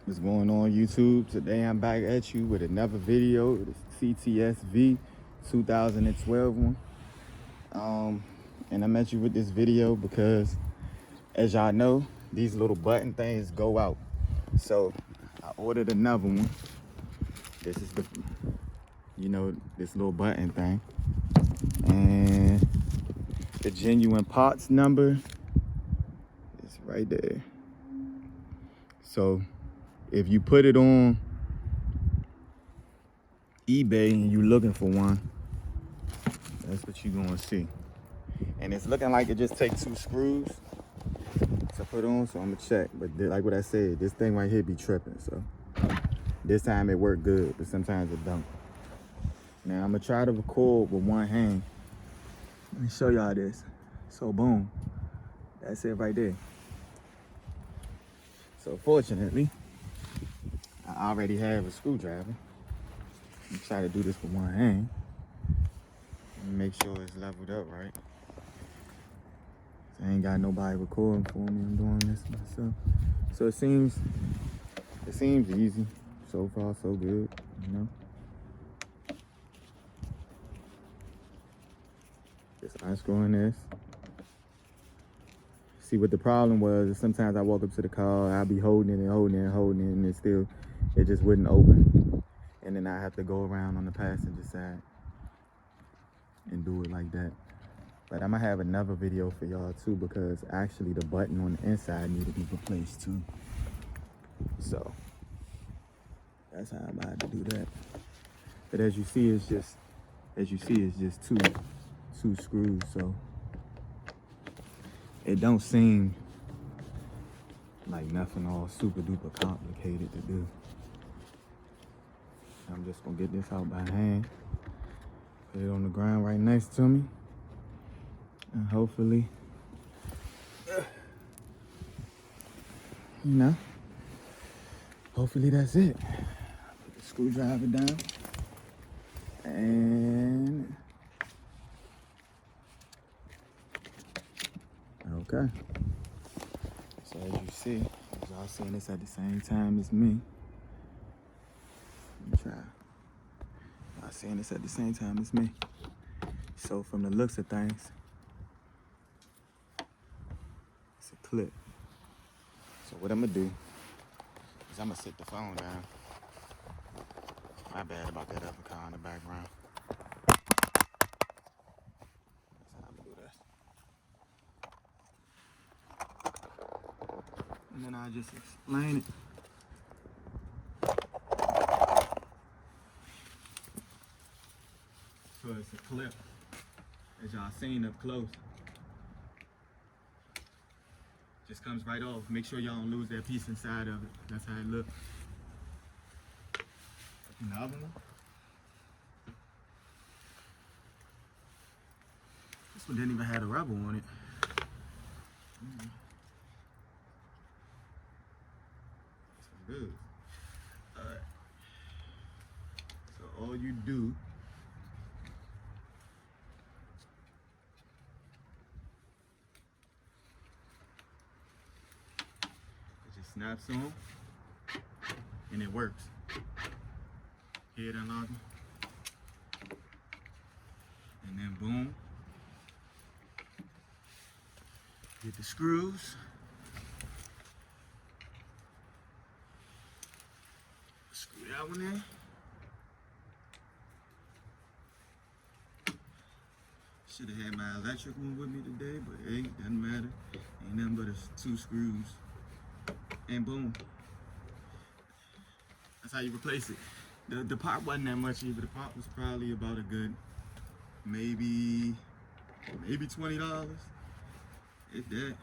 What's going on, YouTube? Today I'm back at you with another video. It's cts-v 2012 one. And I'm at you with this video because, as y'all know, these little button things go out. So I ordered another one. This is the, this little button thing. And the genuine parts number is right there. So if you put it on eBay and you're looking for one, that's what you're gonna see. And it's looking like it just takes 2 screws to put on, so I'm gonna check. But like what I said, this thing right here be tripping. So this time it worked good, but sometimes it don't. Now I'm gonna try to record with one hand. Let me show y'all this. So boom, that's it right there. So fortunately, I already have a screwdriver. I'm try to do this with one hand. Make sure it's leveled up right. I ain't got nobody recording for me. I'm doing this myself. So it seems easy. So far, so good, you know. Just unscrewing this. See what the problem was is sometimes I walk up to the car, I'll be holding it, and it just wouldn't open. And then I have to go around on the passenger side and do it like that. But I'm gonna have another video for y'all too, because actually the button on the inside need to be replaced too. So that's how I'm about to do that. But as you see, it's just two screws. So it don't seem like nothing all super duper complicated to do. I'm just gonna get this out by hand, put it on the ground right next to me, and hopefully, hopefully that's it. Put the screwdriver down, and okay. So as you see, y'all seeing this at the same time as me. Let me try. Y'all seeing this at the same time as me. So from the looks of things, it's a clip. So what I'm gonna do is I'm gonna sit the phone down. My bad about that other car in the background. That's how I'm gonna do this. And then I'll just explain it. So it's a clip, as y'all seen up close. Just comes right off. Make sure y'all don't lose that piece inside of it. That's how it looks. And the other one, this one didn't even have a rubber on it. This one good. Alright. So all you do snaps on and it works. Head unlocking, and then boom, get the screws, screw that one in. Should have had my electric one with me today, but hey, doesn't matter. Ain't nothing but 2 screws. And boom. That's how you replace it. The part wasn't that much either. The part was probably about a good maybe $20. If that.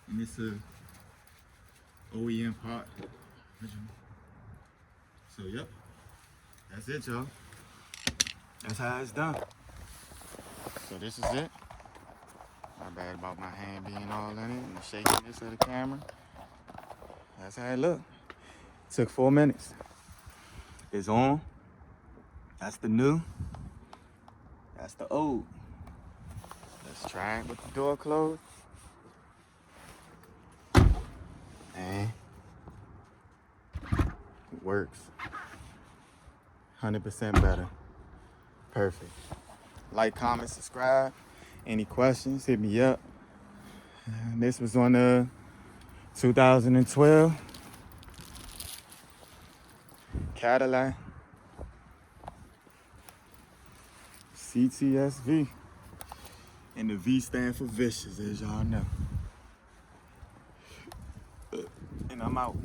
And it's a OEM part. So yep. That's it, y'all. That's how it's done. So this is it. My bad about my hand being all in it and the shakiness of the camera. That's how it looked. Took 4 minutes. It's on. That's the new. That's the old. Let's try it with the door closed. And Works. 100% better. Perfect. Like, comment, subscribe. Any questions, hit me up. This was on the 2012 Cadillac cts-v. And the V stand for vicious, as y'all know. And I'm out.